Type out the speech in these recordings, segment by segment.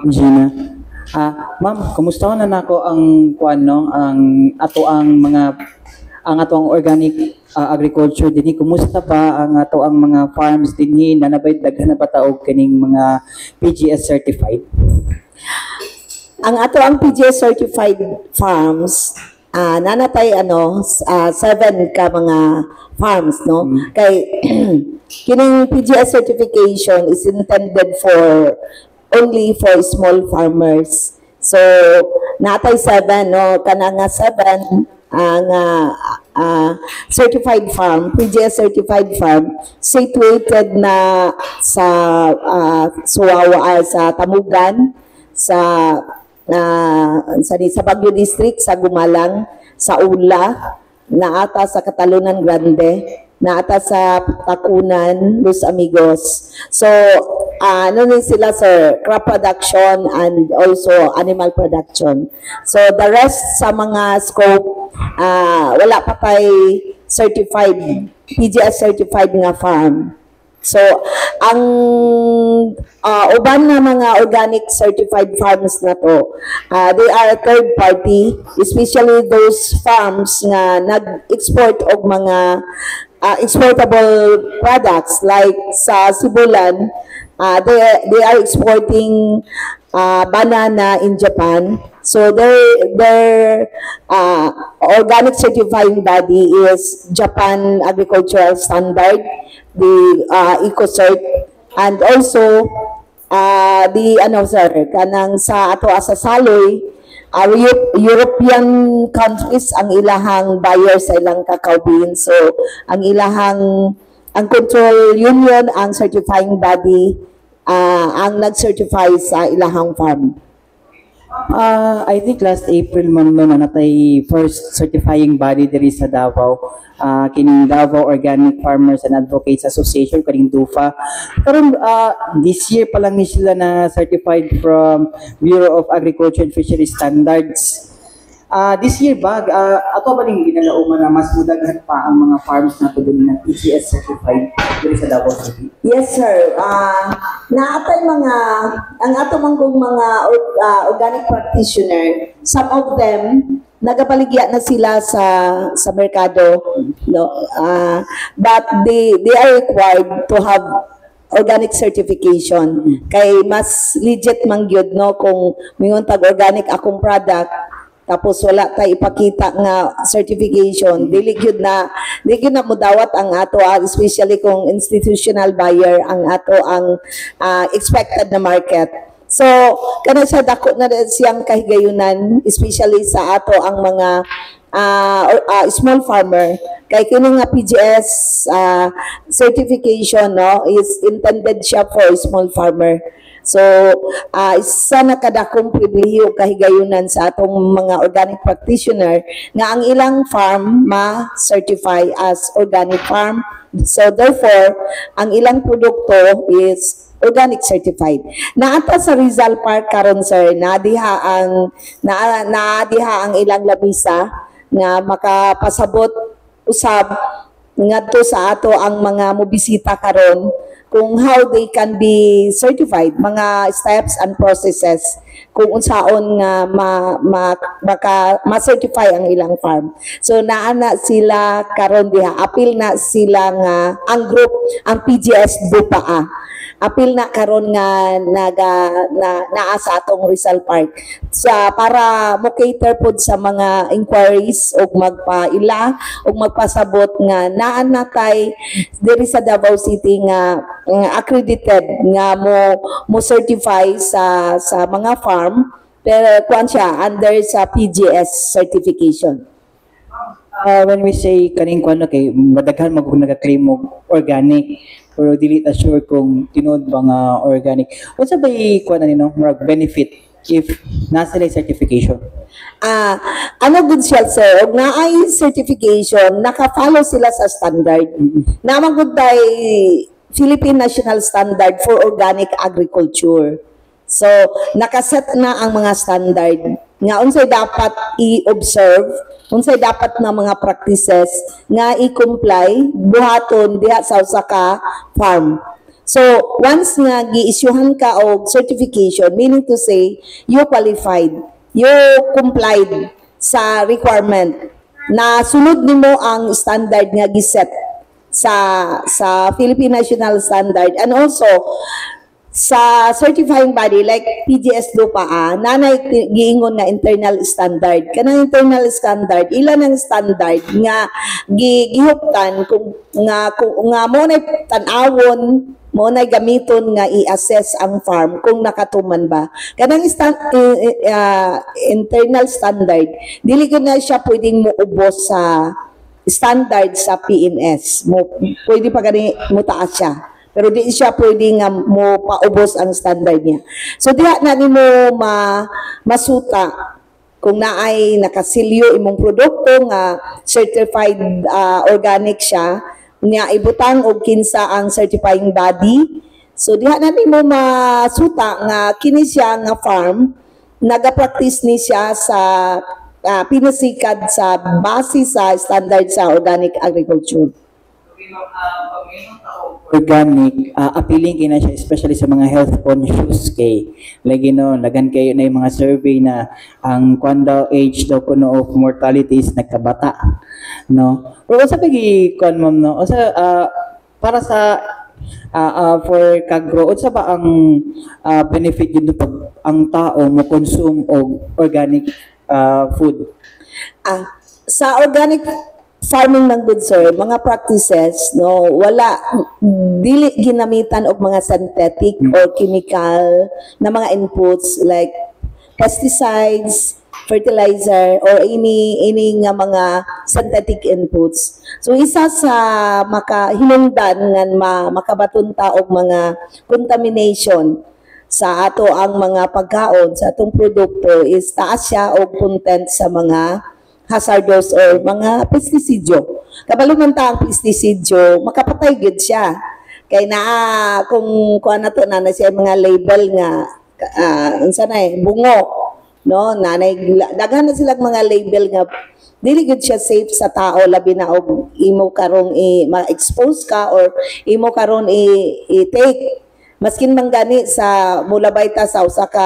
Gina. Ma'am, kumusta na nako ang kuan no, ang ato ang organic agriculture dinhi, kumusta pa ang ato ang mga farms dinhi na nabay daghan na bataog kining mga PGS certified? Ang ato ang PGS certified farms, nanatay 7 ka mga farms, no? Kay kining PGS certification is intended only for small farmers. So natay 7, no, kana nga 7 ang certified farm, PGS certified farm, situated na sa Suwawa, sa Tamugan, sa Baguio District, sa Gumalang, sa Ula, naata sa Catalunan Grande, naata sa Takunan, Los Amigos. So, sila sir, crop production and also animal production. So, the rest sa mga scope, wala pa tayo certified, PGS certified nga farm. So, ang uban na mga organic certified farms na to, they are a third party, especially those farms nga nag-export og mga exportable products like sa Sibulan, they are exporting banana in Japan. So their organic certifying body is Japan Agricultural Standard, the EcoCert, and also kanang sa ato sa saloy, European countries ang ilahang buyer sa ilang cacao beans. So ang control union, ang certifying body, ang nag-certify sa ilahang farm. I think last April man no natay first certifying body diri sa Davao, kining Davao Organic Farmers and Advocates Association, kaning DUFA. Karon this year pa lang ni sila na certified from Bureau of Agriculture and Fisheries Standards. This year ba ato ba ning ginalauman na mas mudaghan pa ang mga farms na tudlo na PGS certified diri sa Davao City? Yes sir. Naatay ang ato manggong mga organic practitioner, some of them nagabaligya na sila sa merkado, no, but they are required to have organic certification, kay mas legit man gyud, no, kung mingon tag organic akong product tapos wala tay ipakita nga certification, dili gyud na mudawat ang ato, especially kung institutional buyer ang ato ang expected na market. So kana sa dako na siyang kahigayunan, especially sa ato ang mga small farmer, kay kini nga PGS certification, no, is intended siya for small farmer. So, isa na kadakong pribilehiyo kahigayunan sa atong mga organic practitioner nga ang ilang farm ma-certify as organic farm. So, therefore, ang ilang produkto is organic certified. Naata sa Rizal Park karon sir, naadiha ang ilang labisa nga makapasabot usab ngadto sa ato ang mga mobisita karon kung how they can be certified, mga steps and processes kung unsaon nga ma-certify ang ilang farm. So naana sila karon diha, apil na sila nga ang group, ang PGS DUPA, apil na karon nga naa sa atong Rizal Park para mo cater pod sa mga inquiries og magpaila og magpasabot nga naa natay diri sa Davao City nga accredited nga mo certify sa mga farm, pero kuan siya under sa PGS certification. When we say kaning kuan kay madaghan nag-claim og organic, pero dili ta sure kung tinud ba nga organic. Unsa bay kuan nino murag benefit if nasa lay certification? Good siya sir, og naay certification, naka-follow sila sa standard. Naman gud tay Philippine National Standard for Organic Agriculture. So nakaset na ang mga standard nga unsay dapat i-observe, unsay dapat na mga practices nga i-comply buhaton diha sa usa ka farm. So, once nga gi-issuehan ka og certification, meaning to say, you qualified, you complied sa requirement na sunod nimo ang standard nga giset sa Philippine National Standard, and also sa certifying body like PGS DOPA, nanay giingon nga internal standard. Kanang internal standard, ilan ang standard nga gihuptan kung nga mo na tan-awon, mo na gamiton nga i-assess ang farm kung nakatuman ba. Kanang internal standard, dili ko na siya pwedeng muubos sa standard sa PNS. Pwede pa gani mo taas siya. Pero di siya pwedeng mo paubos ang standard niya. So diha na nimo masuta kung naay nakasilyo imong produkto nga certified organic siya, nga ibutang og kinsa ang certifying body. So diha na nimo masuta nga kini siya nga farm nagapractice ni siya sa pinasikad sa base sa standard sa organic agriculture. Organic, appealing kina siya especially sa mga health conscious kay lagi no lagan kayo na yung mga survey na ang kwan daw age daw kuno of mortality is nagkabata, no. Pero sa pagi kwan ma'am, no, o sa para sa for kagro, unsa ba ang benefit yun pag ang tao mo consume og organic food? Sa organic farming ng good sir, mga practices, no, wala, dili ginamitan og mga synthetic or chemical na mga inputs like pesticides, fertilizer, or ini nga mga synthetic inputs. So isa sa makahinungdan nga makabatunta og mga contamination sa ato ang mga pagkaon sa atong produkto is taas siya og content sa mga hazardous or mga pestisidyo. Kabalo man ta ang pestisidyo, makapatay gid siya. Kay kung na to na siya mga label nga unsa na bungo, no, nanay daghan na silang mga label nga dili gid siya safe sa tao, labi na og imo karong ma-expose ka or imo karon i-take. Maskin man gani sa mulabay ta sa usa ka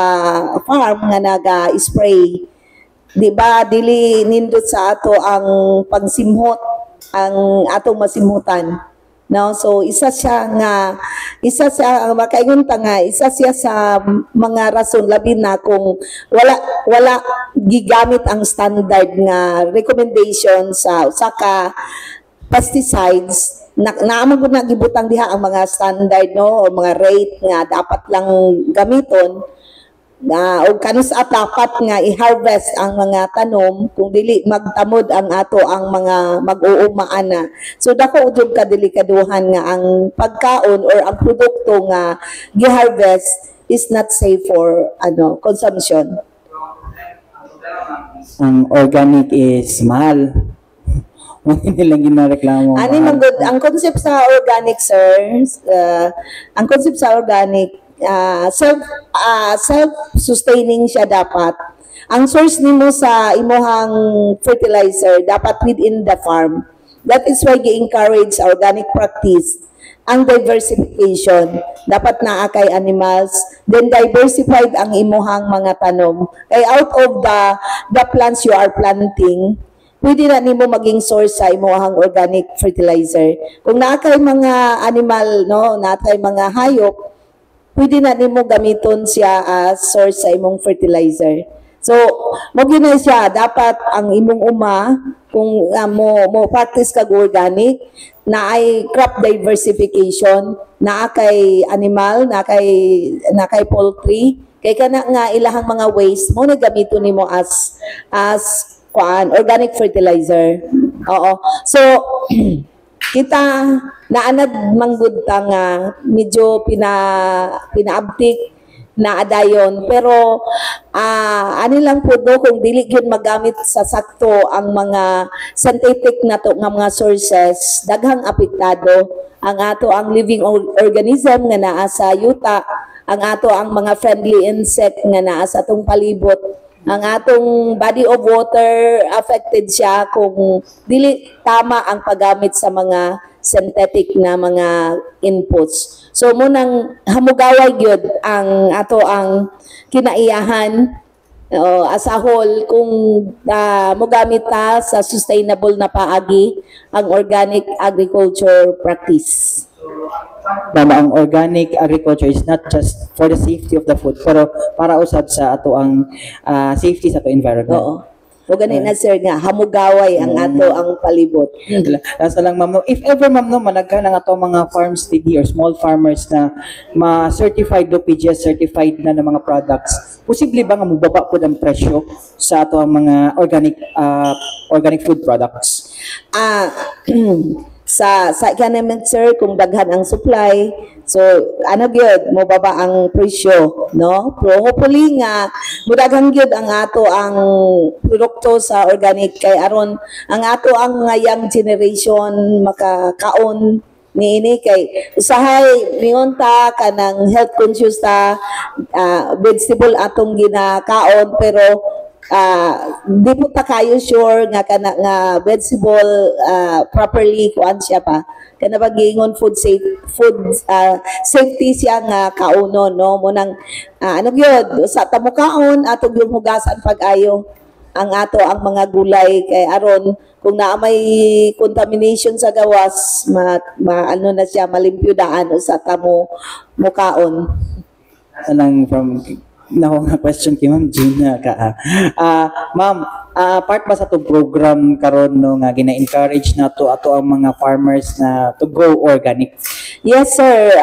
farm nga naga-spray, di ba, dili nindot sa ato ang pagsimhot, ang atong masimhutan. No, so isa siya makaingon ta nga isa siya sa mga rason labi na kung wala gigamit ang standard nga recommendation sa ka pesticides naamang gud na gibutang diha ang mga standard, no, o mga rate nga dapat lang gamiton na og kanus dapat nga i-harvest ang mga tanom kung dili magtamod ang ato ang mga mag-uumaan na. So dako ujog ka delikaduhan nga ang pagkaon or ang produkto nga gi-harvest is not safe for consumption. Ang organic is mahal. Hindi lang ginareklamo. Ang concept sa organic, sir, ang concept sa organic, self-sustaining siya dapat. Ang source nimo sa imuhang fertilizer dapat within the farm. That is why gi-encourage organic practice. Ang diversification, dapat naa kay animals, then diversified ang imuhang mga tanom. Kay out of the plants you are planting, pwede na nimo maging source sa imuhang organic fertilizer. Kung naa kay mga animal, no, naa kay mga hayop, pwede na nimo gamiton siya as source sa imong fertilizer. So, mo gyud siya dapat ang imong uma kung mo practice kag organic na ay crop diversification, na kay animal, na kay poultry, kay kana nga ilahang mga waste mo na gamiton nimo as organic fertilizer. Oo. So kita naanad manggud ta nga medyo pinaabtik na adayon, pero ani lang po do kung dili gyud magamit sa sakto ang mga synthetic nato nga mga sources, daghang apektado ang ato ang living organism nga naa sa yuta, ang ato ang mga friendly insect nga naa sa atong palibot, ang atong body of water affected siya kung dili tama ang paggamit sa mga synthetic na mga inputs. So munang hamugaway gyud ang ato ang kinaiyahan as a whole kung mogamit ta sa sustainable na paagi ang organic agriculture practice. Tama, ang organic agriculture is not just for the safety of the food, pero para usab sa ato ang safety sa ato environment. Oo. O ganun na sir nga, hamugaway ang ato ang palibot. Last na lang ma'am, no, if ever ma'am no, managka ng ato mga farms TD or small farmers na ma-certified do PGS certified na ng mga products, posible ba nga mubaba po ang presyo sa ato ang mga organic food products? Sa economic sir, kung daghan ang supply, so ano gyud mo baba ang presyo, no? Pero hopefully nga mudaghan gyud ang ato ang produkto sa organic kay aron ang ato ang young generation makakaon niini kay usahay mingon ta kanang health conscious ta, vegetable atong ginakaon pero di po ta kayo sure nga kana nga vegetable properly kuan siya pa kana bagingon safety siya nga kaunon no munang ano gyud sa tamukaon ato yung hugasan pag-ayo ang ato ang mga gulay kay aron kung naa may contamination sa gawas ano na siya malimpyo daan sa tamo mukaon. Anang from Nako nga question kay Ma'am Gina ka. Ma'am, part ba sa to program karon no nga gina-encourage na to ato ang mga farmers na to grow organic? Yes sir.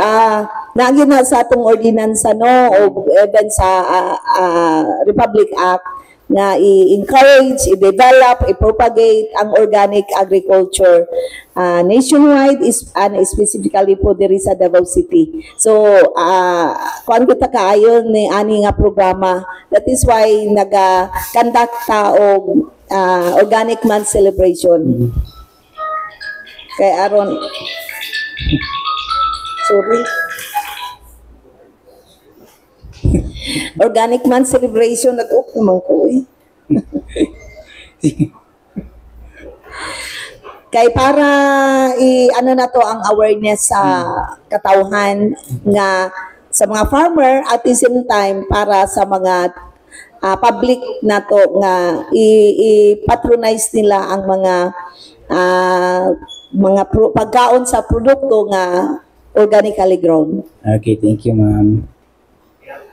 Naagi na sa atong ordinansa no o even sa Republic Act nga i-encourage, i-develop, i-propagate ang organic agriculture nationwide and specifically po diri sa Davao City. So, kuan ko ta kaayo ni ani nga programa. That is why naga-conduct ta og Organic Month celebration. Kay aron sorry. Organic Month celebration nag-up naman ko eh. Kay para ano na to ang awareness sa katawhan nga sa mga farmer at the same time para sa mga public na to nga i-patronize nila ang mga pagkaon sa produkto nga organically grown. Okay, thank you ma'am.